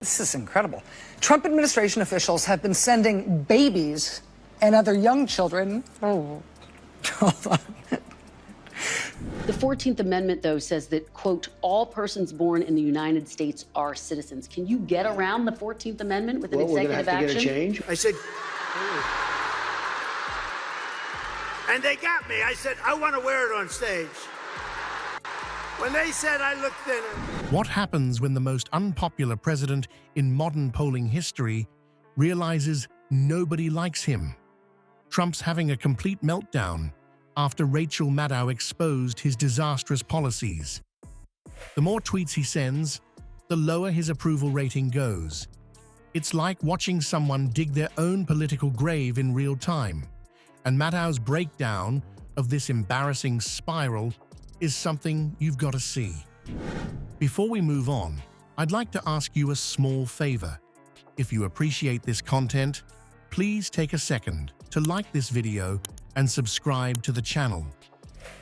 This is incredible. Trump administration officials have been sending babies and other young children. Oh, hold on. The 14th Amendment, though, says that, quote, all persons born in the United States are citizens. Can you get around the 14th Amendment with an executive action? We're gonna have to get a change. I said, and they got me. I said, I want to wear it on stage. When they said I looked thinner. What happens when the most unpopular president in modern polling history realizes nobody likes him? Trump's having a complete meltdown after Rachel Maddow exposed his disastrous policies. The more tweets he sends, the lower his approval rating goes. It's like watching someone dig their own political grave in real time. And Maddow's breakdown of this embarrassing spiral is something you've got to see. Before we move on, I'd like to ask you a small favor. If you appreciate this content, please take a second to like this video and subscribe to the channel.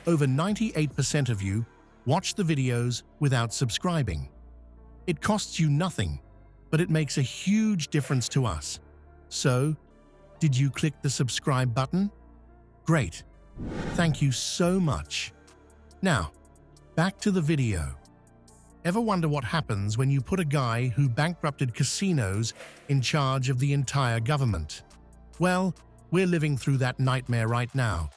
Over 98% of you watch the videos without subscribing. It costs you nothing, but it makes a huge difference to us. So, did you click the subscribe button? Great. Thank you so much. Now, back to the video. Ever wonder what happens when you put a guy who bankrupted casinos in charge of the entire government? Well, we're living through that nightmare right now.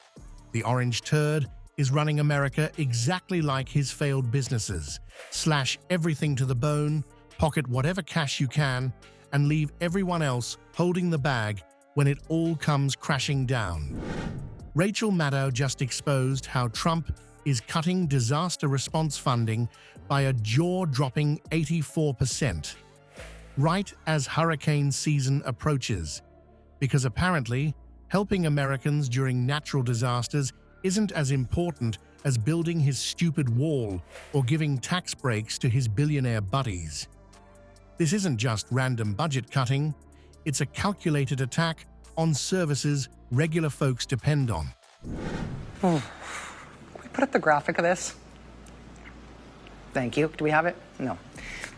The orange turd is running America exactly like his failed businesses. Slash everything to the bone, pocket whatever cash you can, and leave everyone else holding the bag when it all comes crashing down. Rachel Maddow just exposed how Trump is cutting disaster response funding by a jaw-dropping 84%, right as hurricane season approaches, because apparently helping Americans during natural disasters isn't as important as building his stupid wall or giving tax breaks to his billionaire buddies. This isn't just random budget cutting, it's a calculated attack on services regular folks depend on. Can we put up the graphic of this? Thank you. Do we have it? No.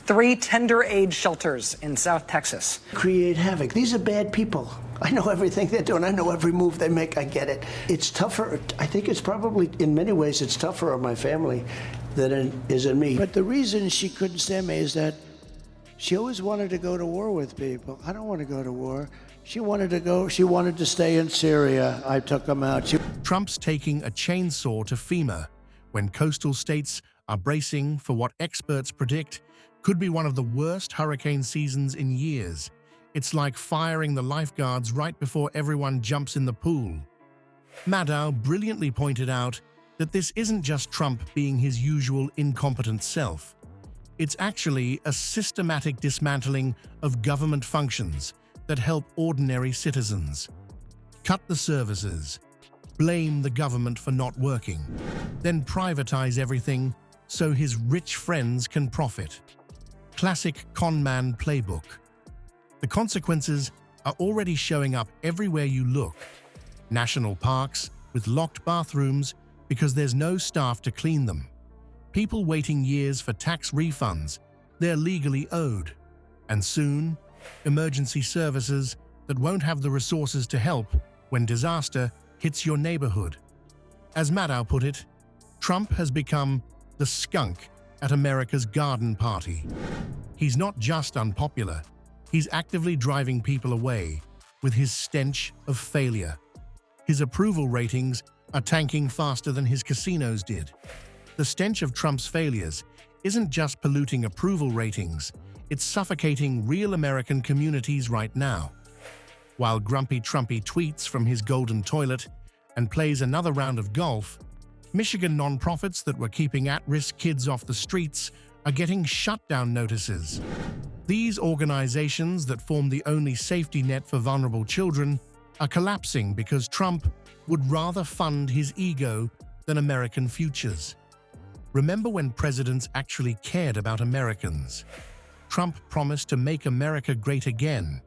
3 tender age shelters in South Texas. Create havoc. These are bad people. I know everything they're doing. I know every move they make. I get it. It's tougher. I think it's probably, in many ways, it's tougher on my family than it is in me. But the reason she couldn't stand me is that she always wanted to go to war with people. I don't want to go to war. She wanted to stay in Syria. I took them out. Trump's taking a chainsaw to FEMA when coastal states are bracing for what experts predict could be one of the worst hurricane seasons in years. It's like firing the lifeguards right before everyone jumps in the pool. Maddow brilliantly pointed out that this isn't just Trump being his usual incompetent self. It's actually a systematic dismantling of government functions that help ordinary citizens. Cut the services, blame the government for not working, then privatize everything so his rich friends can profit. Classic conman playbook. The consequences are already showing up everywhere you look. National parks with locked bathrooms because there's no staff to clean them. People waiting years for tax refunds they're legally owed. And soon, emergency services that won't have the resources to help when disaster hits your neighborhood. As Maddow put it, Trump has become the skunk at America's garden party. He's not just unpopular, he's actively driving people away with his stench of failure. His approval ratings are tanking faster than his casinos did. The stench of Trump's failures isn't just polluting approval ratings, it's suffocating real American communities right now. While Grumpy Trumpy tweets from his golden toilet and plays another round of golf, Michigan nonprofits that were keeping at-risk kids off the streets are getting shutdown notices. These organizations that form the only safety net for vulnerable children are collapsing because Trump would rather fund his ego than American futures. Remember when presidents actually cared about Americans? Trump promised to make America great again,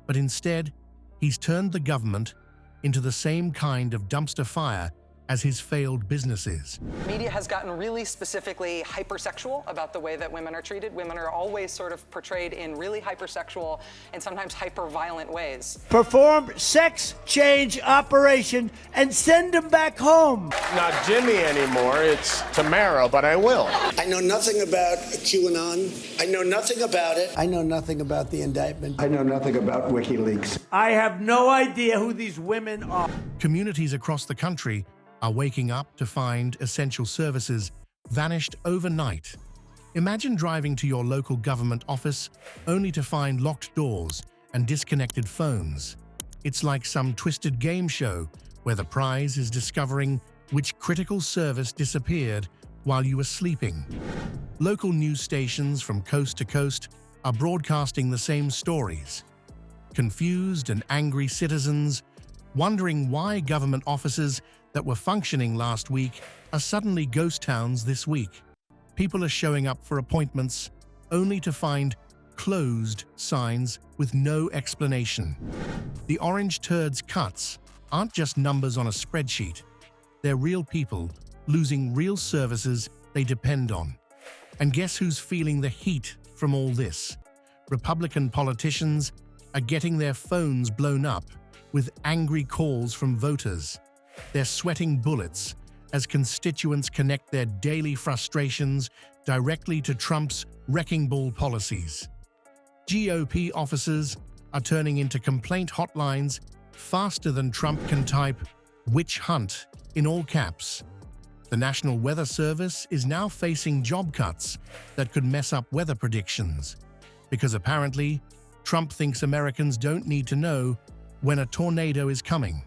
but instead, he's turned the government into the same kind of dumpster fire as his failed businesses. Media has gotten really specifically hypersexual about the way that women are treated. Women are always sort of portrayed in really hypersexual and sometimes hyper-violent ways. Perform sex change operation and send him back home. Not Jimmy anymore, it's Tamara, but I will. I know nothing about QAnon. I know nothing about it. I know nothing about the indictment. I know nothing about WikiLeaks. I have no idea who these women are. Communities across the country are waking up to find essential services vanished overnight. Imagine driving to your local government office only to find locked doors and disconnected phones. It's like some twisted game show where the prize is discovering which critical service disappeared while you were sleeping. Local news stations from coast to coast are broadcasting the same stories. Confused and angry citizens wondering why government offices that were functioning last week are suddenly ghost towns this week. People are showing up for appointments only to find closed signs with no explanation. The orange turds' cuts aren't just numbers on a spreadsheet. They're real people losing real services they depend on. And guess who's feeling the heat from all this? Republican politicians are getting their phones blown up with angry calls from voters. They're sweating bullets as constituents connect their daily frustrations directly to Trump's wrecking ball policies. GOP officers are turning into complaint hotlines faster than Trump can type "witch hunt" in all caps. The National Weather Service is now facing job cuts that could mess up weather predictions, because apparently Trump thinks Americans don't need to know when a tornado is coming.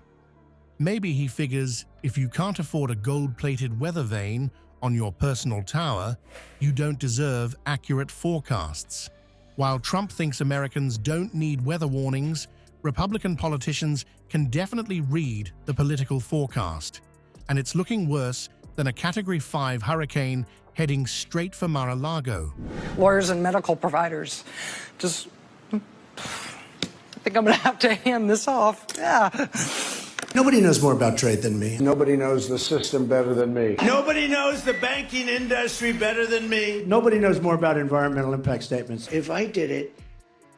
Maybe he figures if you can't afford a gold-plated weather vane on your personal tower, you don't deserve accurate forecasts. While Trump thinks Americans don't need weather warnings, Republican politicians can definitely read the political forecast. And it's looking worse than a Category 5 hurricane heading straight for Mar-a-Lago. Lawyers and medical providers just... I think I'm going to have to hand this off. Yeah. Nobody knows more about trade than me. Nobody knows the system better than me. Nobody knows the banking industry better than me. Nobody knows more about environmental impact statements. If I did it,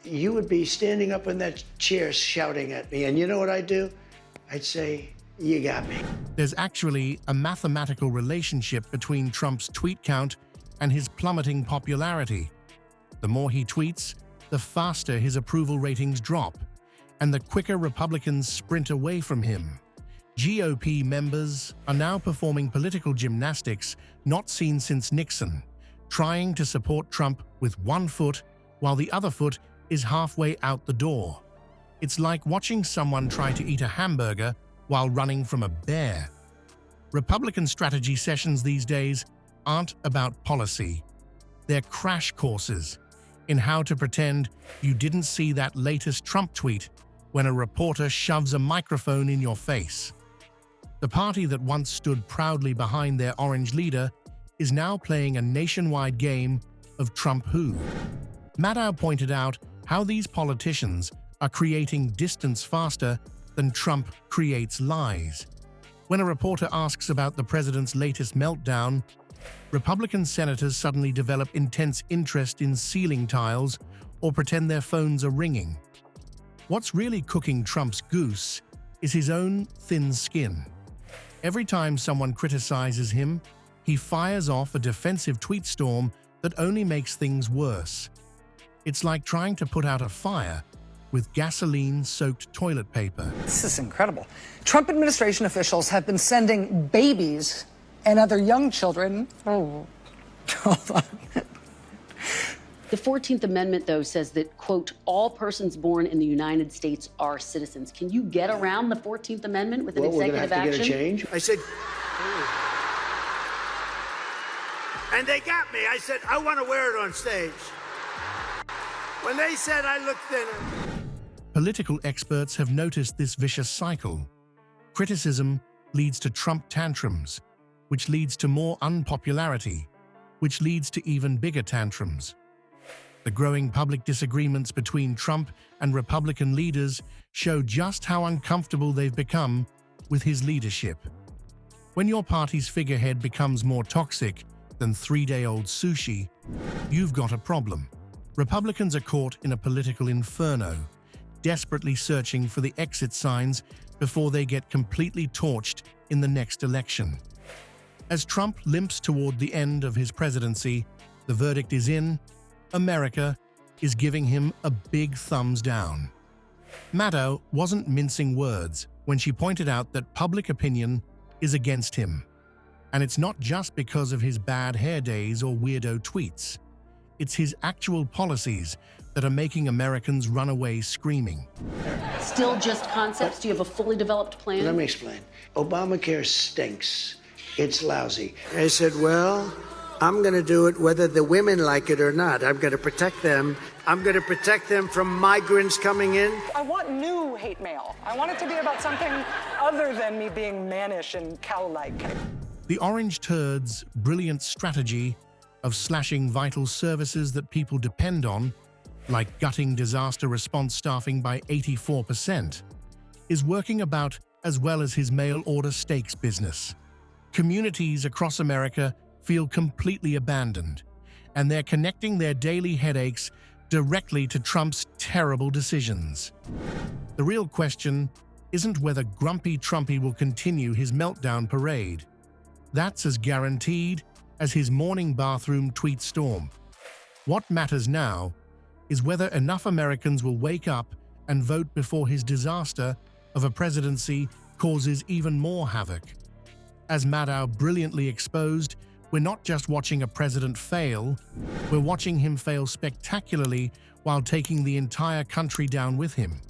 you would be standing up in that chair shouting at me. And you know what I'd do? I'd say, "You got me." There's actually a mathematical relationship between Trump's tweet count and his plummeting popularity. The more he tweets, the faster his approval ratings drop, and the quicker Republicans sprint away from him. GOP members are now performing political gymnastics not seen since Nixon, trying to support Trump with one foot while the other foot is halfway out the door. It's like watching someone try to eat a hamburger while running from a bear. Republican strategy sessions these days aren't about policy. They're crash courses in how to pretend you didn't see that latest Trump tweet when a reporter shoves a microphone in your face. The party that once stood proudly behind their orange leader is now playing a nationwide game of Trump who. Maddow pointed out how these politicians are creating distance faster than Trump creates lies. When a reporter asks about the president's latest meltdown, Republican senators suddenly develop intense interest in ceiling tiles or pretend their phones are ringing. What's really cooking Trump's goose is his own thin skin. Every time someone criticizes him, he fires off a defensive tweet storm that only makes things worse. It's like trying to put out a fire with gasoline-soaked toilet paper. This is incredible. Trump administration officials have been sending babies and other young children... Oh, hold on. The 14th Amendment, though, says that, quote, all persons born in the United States are citizens. Can you get around the 14th Amendment with an executive action? We're going to have to get a change. I said, and they got me. I said, I want to wear it on stage. When they said I looked thinner. Political experts have noticed this vicious cycle. Criticism leads to Trump tantrums, which leads to more unpopularity, which leads to even bigger tantrums. The growing public disagreements between Trump and Republican leaders show just how uncomfortable they've become with his leadership. When your party's figurehead becomes more toxic than 3-day-old sushi, you've got a problem. Republicans are caught in a political inferno, desperately searching for the exit signs before they get completely torched in the next election. As Trump limps toward the end of his presidency, the verdict is in. America is giving him a big thumbs down. Maddow wasn't mincing words when she pointed out that public opinion is against him. And it's not just because of his bad hair days or weirdo tweets. It's his actual policies that are making Americans run away screaming. Still just concepts? Do you have a fully developed plan? Let me explain. Obamacare stinks. It's lousy. I said, well, I'm going to do it whether the women like it or not. I'm going to protect them. I'm going to protect them from migrants coming in. I want new hate mail. I want it to be about something other than me being mannish and cow-like. The Orange Turd's brilliant strategy of slashing vital services that people depend on, like gutting disaster response staffing by 84%, is working about as well as his mail-order steaks business. Communities across America feel completely abandoned, and they're connecting their daily headaches directly to Trump's terrible decisions. The real question isn't whether Grumpy Trumpy will continue his meltdown parade. That's as guaranteed as his morning bathroom tweet storm. What matters now is whether enough Americans will wake up and vote before his disaster of a presidency causes even more havoc. As Maddow brilliantly exposed, we're not just watching a president fail, we're watching him fail spectacularly while taking the entire country down with him.